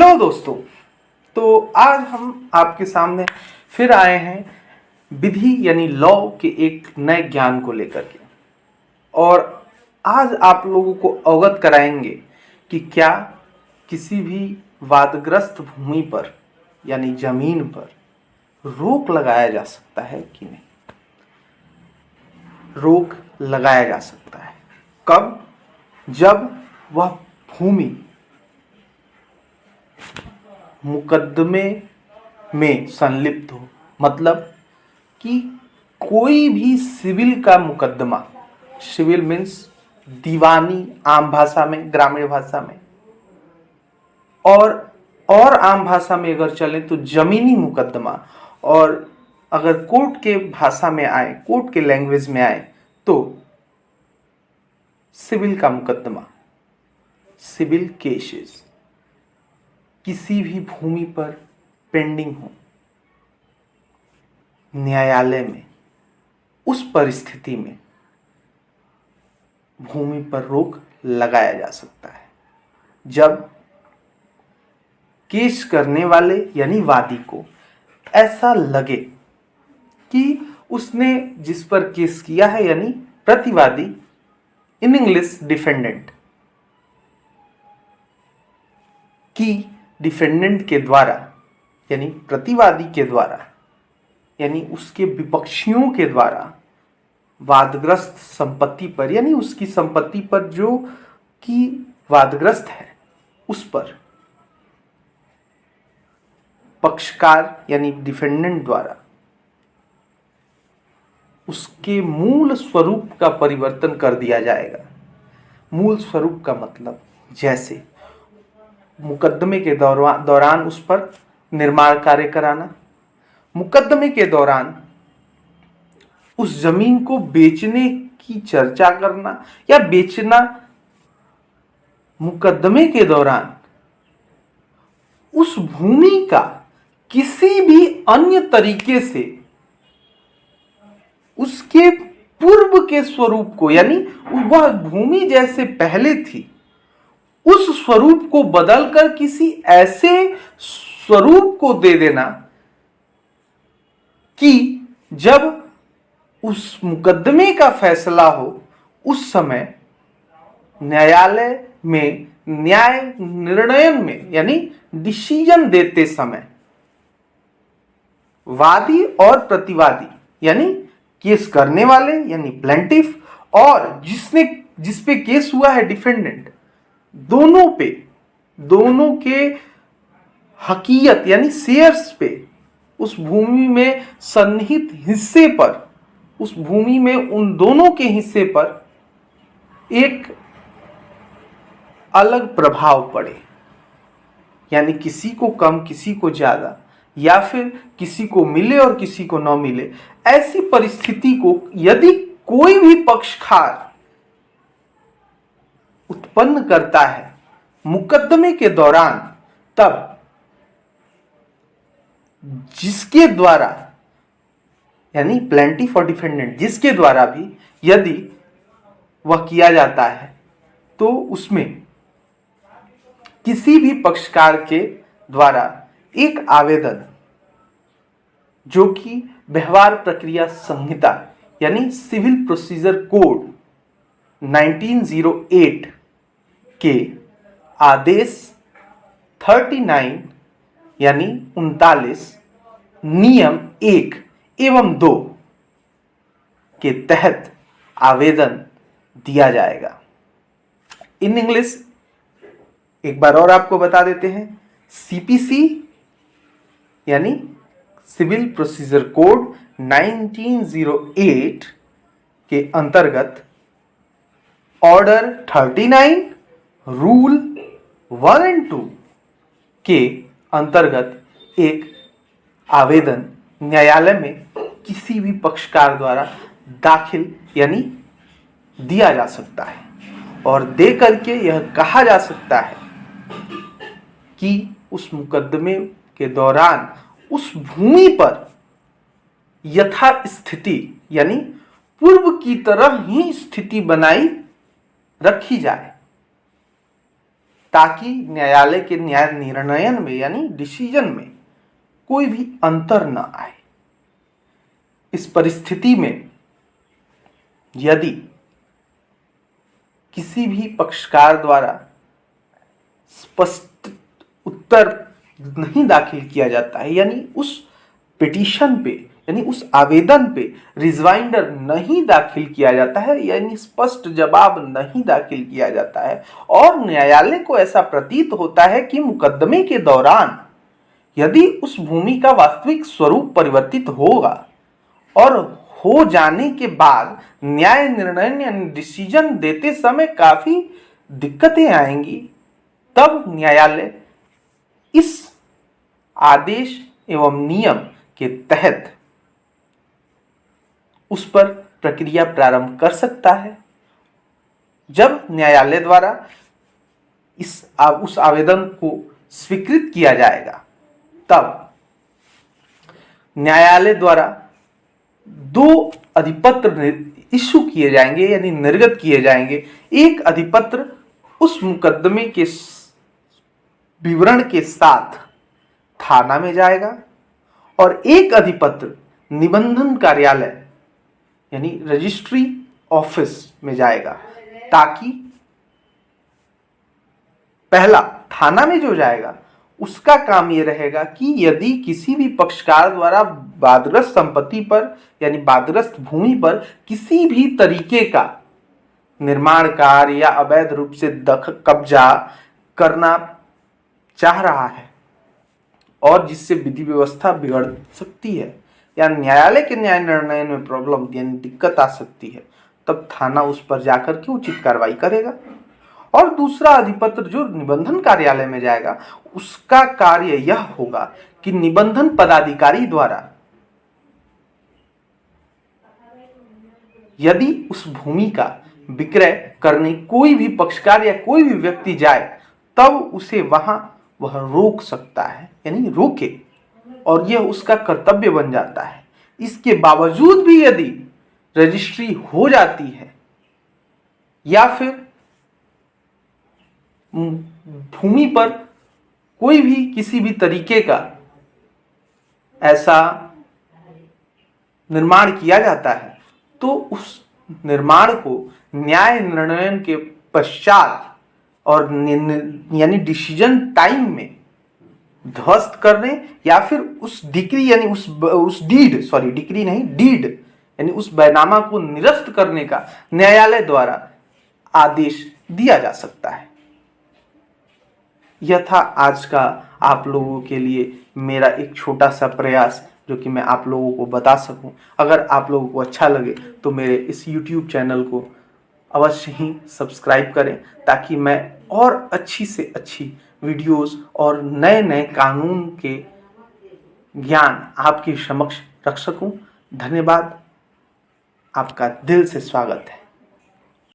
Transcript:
Hello दोस्तों। तो आज हम आपके सामने फिर आए हैं विधि यानी लॉ के एक नए ज्ञान को लेकर के। और आज आप लोगों को अवगत कराएंगे कि क्या किसी भी वादग्रस्त भूमि पर यानी जमीन पर रोक लगाया जा सकता है कि नहीं। रोक लगाया जा सकता है कब? जब वह भूमि मुकदमे में संलिप्त हो। मतलब कि कोई भी सिविल का मुकदमा, सिविल मीन्स दीवानी आम भाषा में, ग्रामीण भाषा में, और आम भाषा में अगर चले तो जमीनी मुकदमा, और अगर कोर्ट के भाषा में आए, कोर्ट के लैंग्वेज में आए तो सिविल का मुकदमा, सिविल केसेस किसी भी भूमि पर पेंडिंग हो न्यायालय में, उस परिस्थिति में भूमि पर रोक लगाया जा सकता है जब केस करने वाले यानी वादी को ऐसा लगे कि उसने जिस पर केस किया है यानी प्रतिवादी, इन इंग्लिश डिफेंडेंट, कि डिफेंडेंट के द्वारा यानी प्रतिवादी के द्वारा यानी उसके विपक्षियों के द्वारा वादग्रस्त संपत्ति पर यानी उसकी संपत्ति पर जो कि वादग्रस्त है उस पर पक्षकार यानी डिफेंडेंट द्वारा उसके मूल स्वरूप का परिवर्तन कर दिया जाएगा। मूल स्वरूप का मतलब जैसे मुकदमे के दौरान उस पर निर्माण कार्य कराना, मुकदमे के दौरान उस जमीन को बेचने की चर्चा करना या बेचना, मुकदमे के दौरान उस भूमि का किसी भी अन्य तरीके से उसके पूर्व के स्वरूप को यानी वह भूमि जैसे पहले थी उस स्वरूप को बदलकर किसी ऐसे स्वरूप को दे देना कि जब उस मुकदमे का फैसला हो उस समय न्यायालय में न्याय निर्णयन में यानी डिसीजन देते समय वादी और प्रतिवादी यानी केस करने वाले यानी प्लेंटिफ और जिस पे केस हुआ है डिफेंडेंट, दोनों के हकीयत यानी शेयर्स पे, उस भूमि में सन्निहित हिस्से पर, उस भूमि में उन दोनों के हिस्से पर एक अलग प्रभाव पड़े, यानी किसी को कम किसी को ज्यादा, या फिर किसी को मिले और किसी को न मिले। ऐसी परिस्थिति को यदि कोई भी पक्षकार उत्पन्न करता है मुकदमे के दौरान, तब जिसके द्वारा यानी प्लेंटिफ और डिफेंडेंट जिसके द्वारा भी यदि वह किया जाता है तो उसमें किसी भी पक्षकार के द्वारा एक आवेदन जो कि व्यवहार प्रक्रिया संहिता यानी सिविल प्रोसीजर कोड 1908 के आदेश 39 यानी 39 नियम 1 एवं 2 के तहत आवेदन दिया जाएगा। इन इंग्लिश एक बार और आपको बता देते हैं, सीपीसी यानी सिविल प्रोसीजर कोड 1908 के अंतर्गत ऑर्डर 39 रूल 1 एंड 2 के अंतर्गत एक आवेदन न्यायालय में किसी भी पक्षकार द्वारा दाखिल यानी दिया जा सकता है, और दे करके यह कहा जा सकता है कि उस मुकदमे के दौरान उस भूमि पर यथा स्थिति यानी पूर्व की तरह ही स्थिति बनाई रखी जाए। ताकि न्यायालय के न्याय निर्णयन में यानी डिसीजन में कोई भी अंतर न आए। इस परिस्थिति में यदि किसी भी पक्षकार द्वारा स्पष्ट उत्तर नहीं दाखिल किया जाता है, यानी उस पिटीशन पे यानी उस आवेदन पे रिजवाइंडर नहीं दाखिल किया जाता है, यानी स्पष्ट जवाब नहीं दाखिल किया जाता है, और न्यायालय को ऐसा प्रतीत होता है कि मुकदमे के दौरान यदि उस भूमि का वास्तविक स्वरूप परिवर्तित होगा और हो जाने के बाद न्याय निर्णय यानी डिसीजन देते समय काफी दिक्कतें आएंगी, तब न्यायालय इस आदेश एवं नियम के तहत उस पर प्रक्रिया प्रारंभ कर सकता है। जब न्यायालय द्वारा उस आवेदन को स्वीकृत किया जाएगा, तब न्यायालय द्वारा 2 अधिपत्र इशू किए जाएंगे यानी निर्गत किए जाएंगे। एक अधिपत्र उस मुकदमे के विवरण के साथ थाना में जाएगा और एक अधिपत्र निबंधन कार्यालय यानी रजिस्ट्री ऑफिस में जाएगा, ताकि पहला थाना में जो जाएगा उसका काम यह रहेगा कि यदि किसी भी पक्षकार द्वारा वादग्रस्त संपत्ति पर यानी वादग्रस्त भूमि पर किसी भी तरीके का निर्माण कार्य या अवैध रूप से कब्जा करना चाह रहा है और जिससे विधि व्यवस्था बिगड़ सकती है या न्यायालय के न्याय निर्णय में प्रॉब्लम यानी दिक्कत आ सकती है, तब थाना उस पर जाकर के उचित कार्रवाई करेगा। और दूसरा अधिपत्र जो निबंधन कार्यालय में जाएगा, उसका कार्य यह होगा कि निबंधन पदाधिकारी द्वारा यदि उस भूमि का विक्रय करने कोई भी पक्षकार या कोई भी व्यक्ति जाए, तब उसे वहां वह रोक सकता है यानी रोके, और यह उसका कर्तव्य बन जाता है। इसके बावजूद भी यदि रजिस्ट्री हो जाती है या फिर भूमि पर कोई भी किसी भी तरीके का ऐसा निर्माण किया जाता है, तो उस निर्माण को न्याय निर्णय के पश्चात और यानी डिसीजन टाइम में ध्वस्त करने या फिर उस डिक्री यानी उस डीड यानी उस बैनामा को निरस्त करने का न्यायालय द्वारा आदेश दिया जा सकता है। यह था आज का आप लोगों के लिए मेरा एक छोटा सा प्रयास, जो कि मैं आप लोगों को बता सकूं। अगर आप लोगों को अच्छा लगे तो मेरे इस YouTube चैनल को अवश्य ही सब्सक्राइब करें, ताकि मैं और अच्छी से अच्छी वीडियोस और नए नए कानून के ज्ञान आपके समक्ष रख सकूं। धन्यवाद, आपका दिल से स्वागत है।